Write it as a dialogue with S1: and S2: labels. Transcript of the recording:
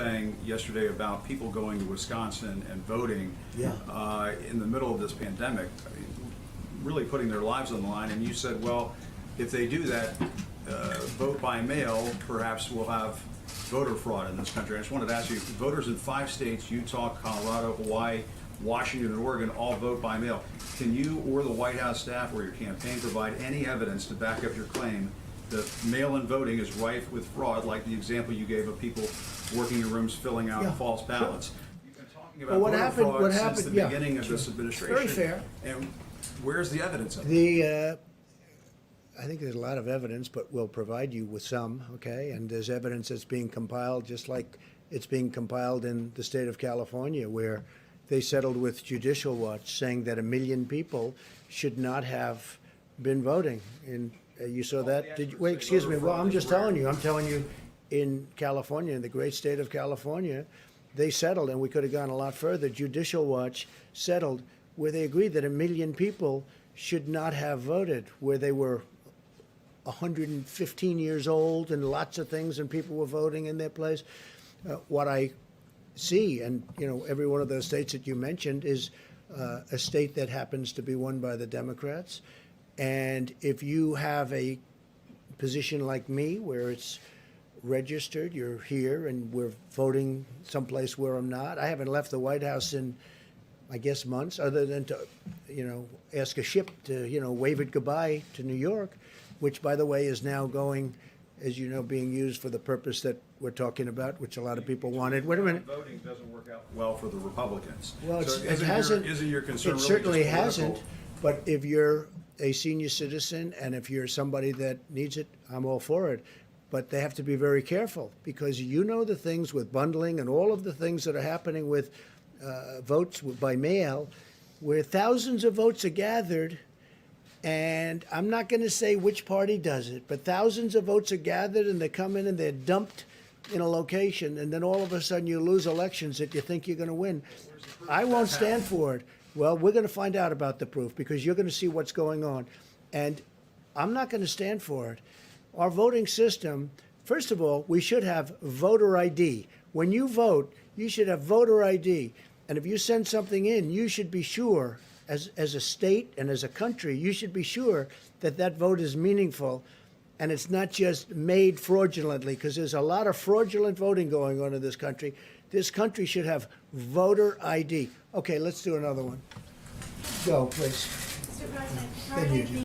S1: saying yesterday about people going to Wisconsin and voting in the middle of this pandemic, I mean, really putting their lives on the line. And you said, well, if they do that, vote by mail, perhaps we'll have voter fraud in this country. I just wanted to ask you, voters in 5 states, Utah, Colorado, Hawaii, Washington, and Oregon, all vote by mail. Can you or the White House staff or your campaign provide any evidence to back up your claim that mail-in voting is rife with fraud, like the example you gave of people working in rooms filling out false ballots? You've been talking about voter fraud since the beginning of this administration.
S2: Very fair.
S1: And where's the evidence of it?
S2: I think there's a lot of evidence, but we'll provide you with some, okay? And there's evidence that's being compiled, just like it's being compiled in the state of California, where they settled with Judicial Watch, saying that 1 million people should not have been voting. And you saw that? Did you, wait, excuse me. Well, I'm just telling you. I'm telling you, in California, in the great state of California, they settled, and we could have gone a lot further. Judicial Watch settled where they agreed that 1 million people should not have voted, where they were 115 years old and lots of things, and people were voting in their place. What I see, and every one of those states that you mentioned is a state that happens to be won by the Democrats. And if you have a position like me, where it's registered, you're here, and we're voting someplace where I'm not. I haven't left the White House in, I guess, months, other than to, ask a ship to, wave it goodbye to New York, which, by the way, is now going, as you know, being used for the purpose that we're talking about, which a lot of people wanted. Wait a minute.
S1: Voting doesn't work out well for the Republicans.
S2: Well,
S1: so
S2: it hasn't.
S1: Isn't your concern
S2: it
S1: really
S2: certainly
S1: just
S2: hasn't. But if you're a senior citizen and if you're somebody that needs it, I'm all for it. But they have to be very careful, because the things with bundling and all of the things that are happening with votes by mail, where thousands of votes are gathered. And I'm not going to say which party does it, but thousands of votes are gathered, and they come in and they're dumped in a location, and then all of a sudden you lose elections that you think you're going to win. I won't stand for it. Well, we're going to find out about the proof, because you're going to see what's going on. And I'm not going to stand for it. Our voting system, first of all, we should have voter ID. When you vote, you should have voter ID. And if you send something in, you should be sure, as a state and as a country, you should be sure that that vote is meaningful and it's not just made fraudulently, because there's a lot of fraudulent voting going on in this country. This country should have voter ID. Okay, let's do another one. Go, please.
S3: Mr. President,
S2: Then you do.